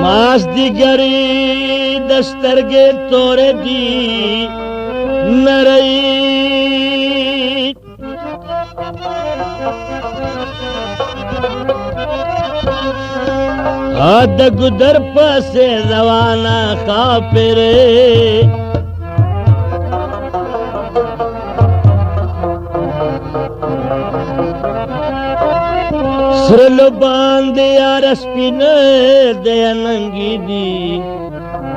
مازدیګری د سترګې تورې دي نرۍ د ګودر پسې روانه ښاپېرې سره لبان د یار سپینه د ننګې دي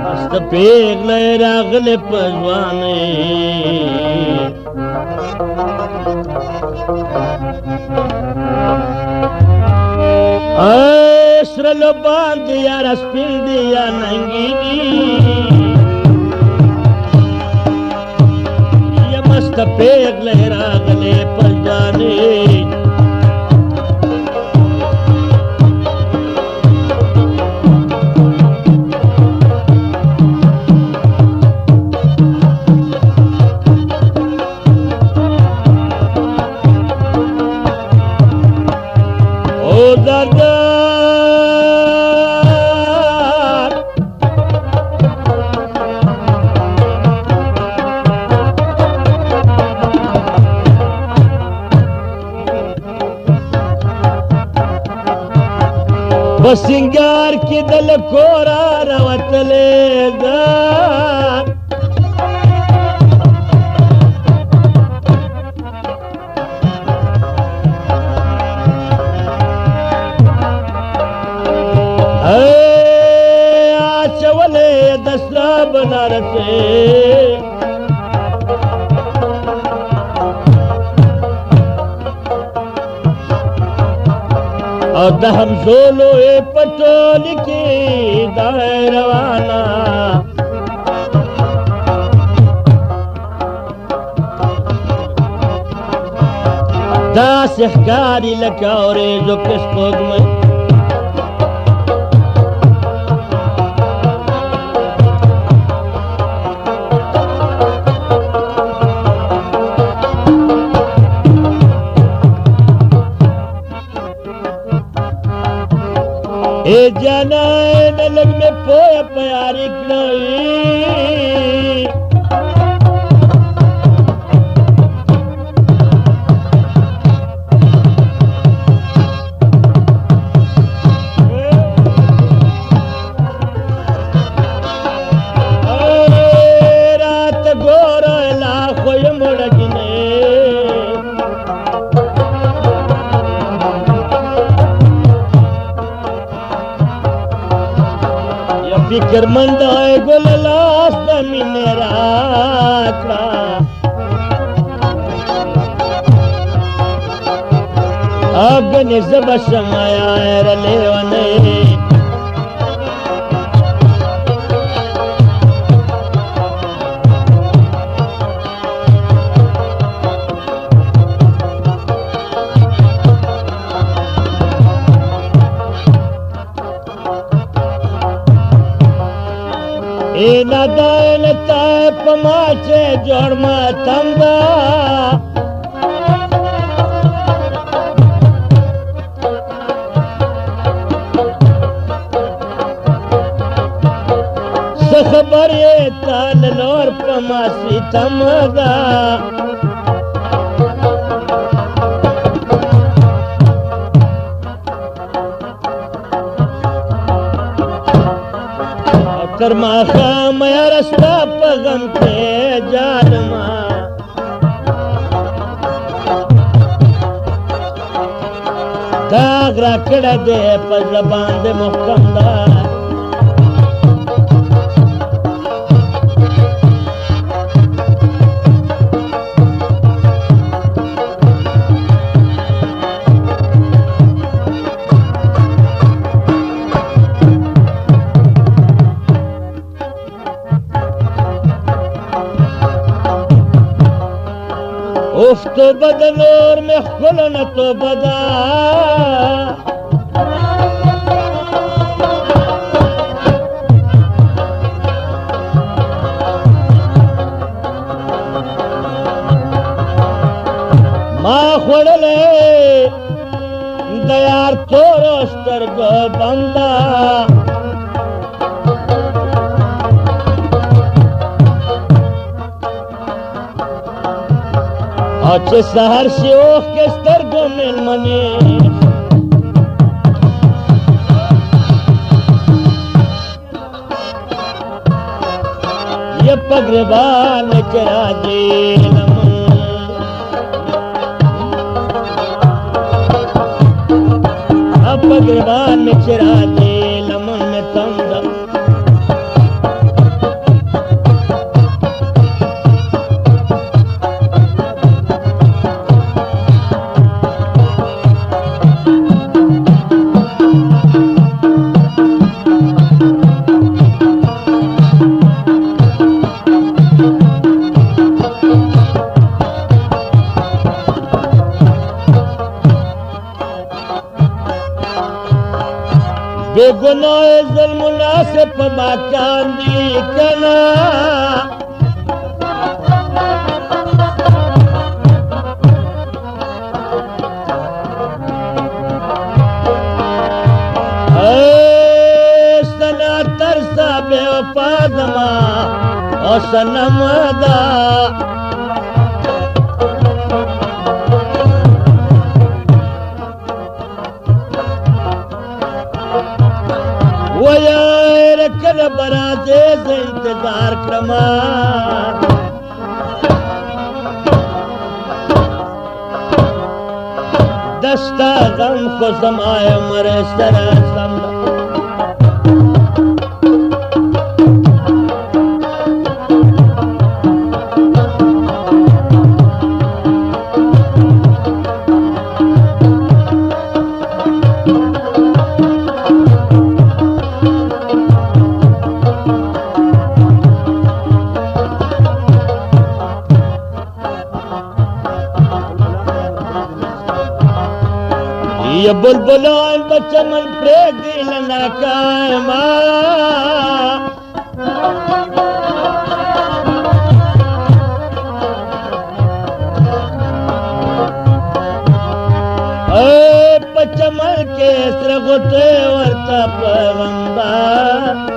مست پیغلې راغلې په ځوانۍ سره لبان د یار سپین د ننګې دي یا مست پیغلې راغلې په ځوانۍ بسنگار کی دل کورا روتلے دا آچولے دسرا بنارسے او د همزولو پټول کې دا روانه داسې ښکاري لکه اورېزو کې سپوږمۍ اے جانا نلگ میں پویا پیاری کڑائی رات گورا لاخوی مڑگنے فکر مند آئے گل لاس دمین راکڑا آگنی زبشم آیا رلیوانے اینا دائن تائپ ماچے جوڑ ماتم دا سخبر یہ تال لور پماسی تم دا کرما خام یا رستا پغم کے جالما داغ را کڑا دے پر زبان دے محکم دا तो बदनोर में खुलो न तो बदा माँ खोड़ले दयार तोरो स्तर्गो बंदा अच्छे सहर से ओख के स्तर्गो में मने ये पगरबान चरा जेल पगरबान में चिरा दे लमन में तमदम बेगुनाह ज़ुल्म से पबा चांदी कना सना तरसा बेवफा ज़मा और सनमदा रखन बराजे से इंतजार क्रमा दस्ता गम को समाए मरे सरा ये बुलबुलान बचमन प्रेग दिल न कायमा बचमन के स्रगुते वर्ता पैगंबर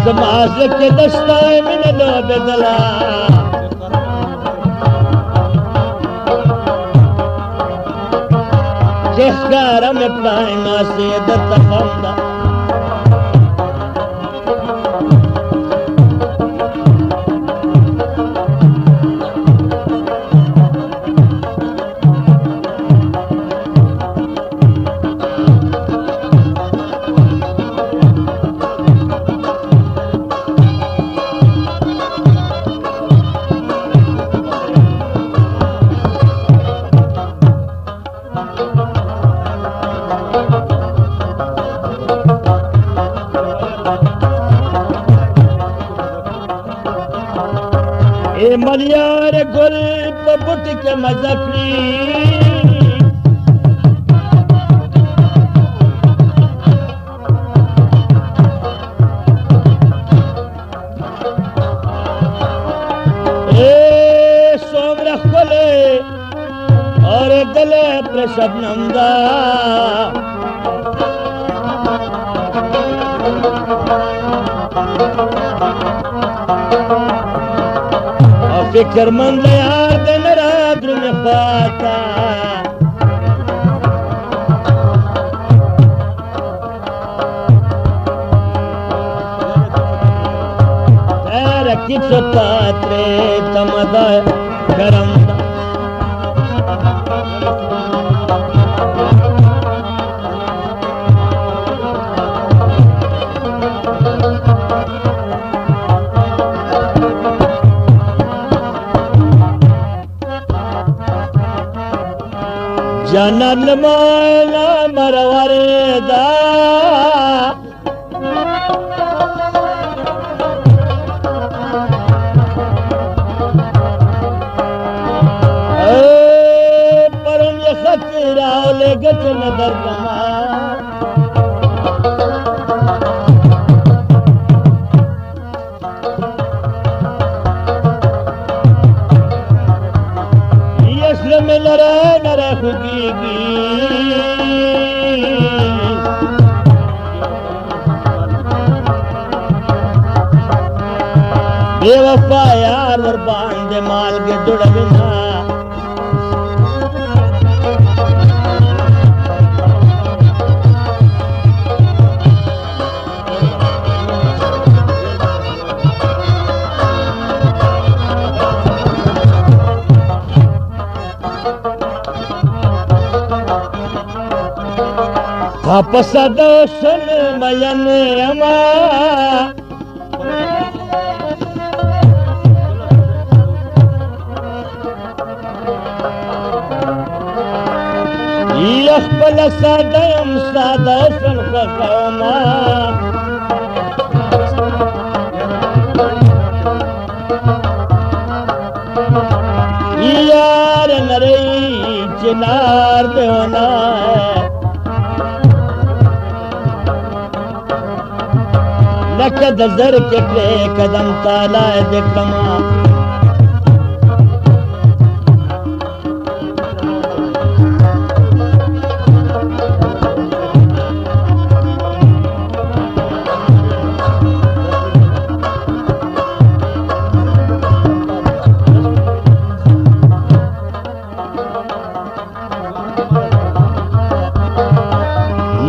समाज के दस्ताए में लो बेदला शेखगार में पाएगा से दत्तखंदा ए मलियार गुल बुट के मजफरी ए सोमरा खोले और गले प्रशबनंदा फिक्रमंद यार दिन रात में पाता तेरा किस पात्रे तमदा गरम जनन माला मरवरदा ले गच नदर कमा यसले में नरे खुगीगी बेवफा यार और बांधे माल के जुड़ बिना वापस दोषन मयन अमा यखबल सादयम सादशन खमा यार नरई चिनार देवना लकद जर के कदम ताला दिखमा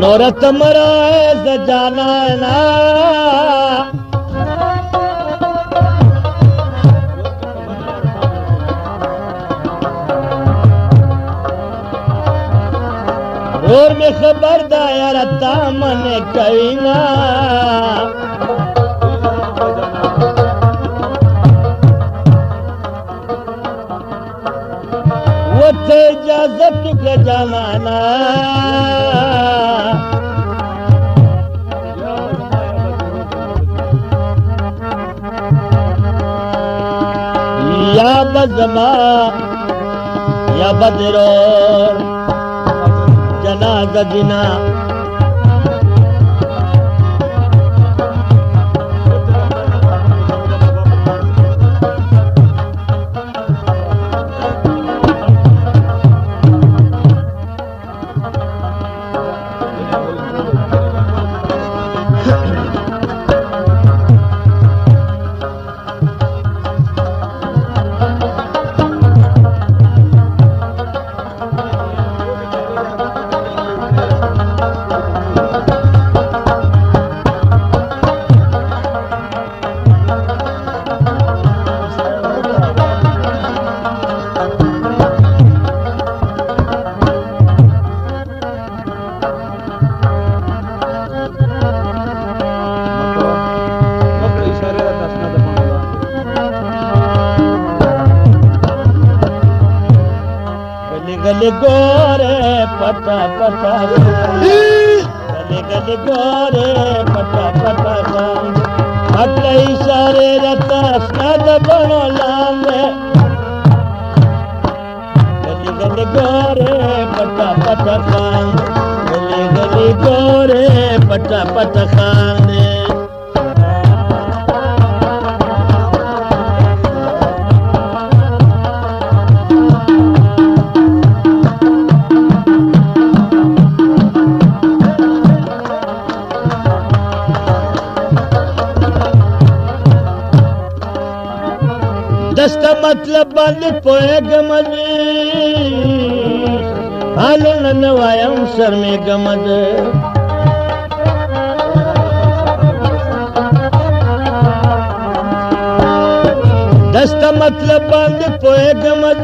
नौरत मरा जाना ना और में खबर दायर तामन कईना वो थे इजाजत के जमाना या बज़मा या बदरोर जनाज़ा जिना गले गोरे पटा पटा गले गले गोरे पटा पटा अटले इशारे रता स्नाद बनो लामे गले गले गोरे पटा पटा गले गले गोरे पटा पटा खाने दस्ता मतलब बंद पोए गमद हालो नवायम सर में गमद दस्ता मतलब बंद पोए गमद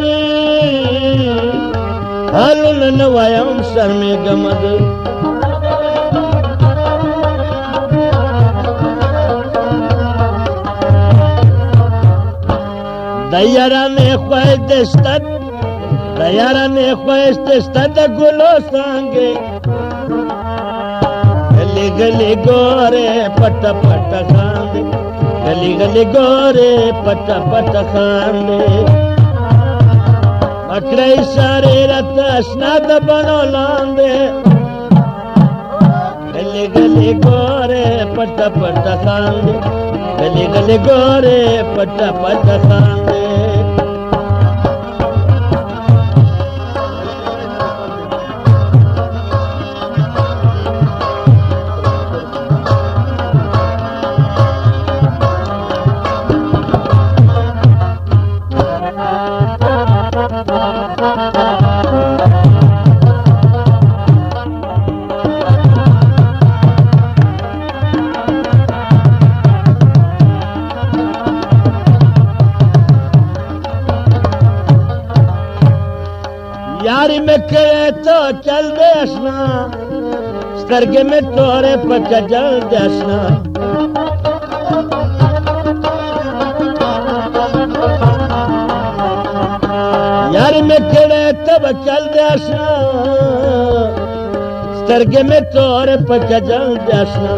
हालो नवायम सर में गमद दयाराने ख्वाहिश दस्तद गुलो सांगे गली गली गोरे पट पट खांदे गली गली गोरे पट पट खांदे अकड़े कई सारे रतशना बनो लांदे गली गली गोरे पट पट खांदे गली गली गोरे पट पट खांदे यारी में कहे तो चल देसना स्वर्ग में तोरे पक जल देसना यारी में कहे तब चल देसना स्वर्ग में तोरे पक जल देसना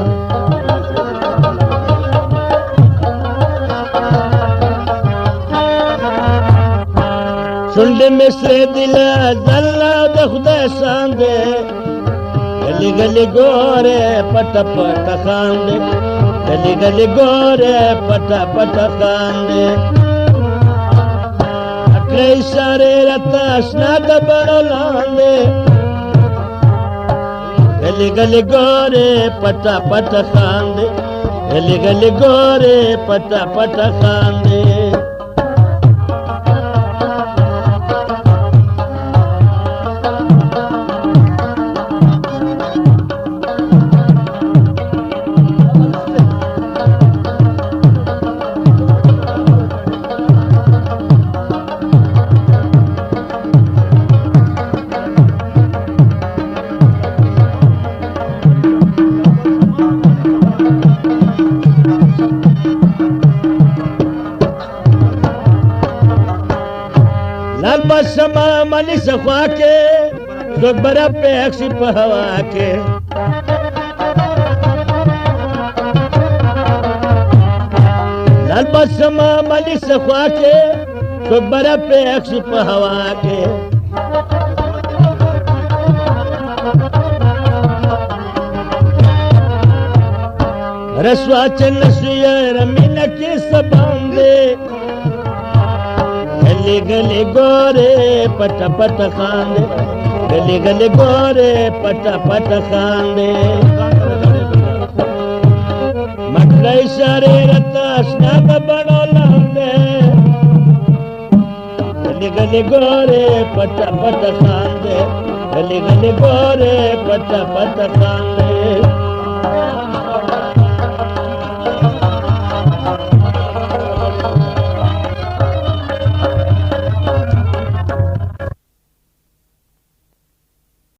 सुंड मिसरे दिल जल्ला दे खुदा सांदे गली गली गोरे पट पट खांदे गली गली गोरे पट पट खांदे कई सारे रतशना बनो लांदे गली गली गोरे पट पट खांदे गली गली गोरे पट पट खांदे लाल बसमा मनी सफा के दोबारा पे अक्सी हवा के लाल बसमा मनी सफा के दोबारा पे अक्सी हवा के रसवा चन्न सुयर मीना के सबंदे गली गली गोरे पट पट खांदे गली गली गोरे पट पट खांदे मकई सारे रतशना बनो लांदे गली गली गोरे पट पट खांदे गली गली गोरे पट पट खांदे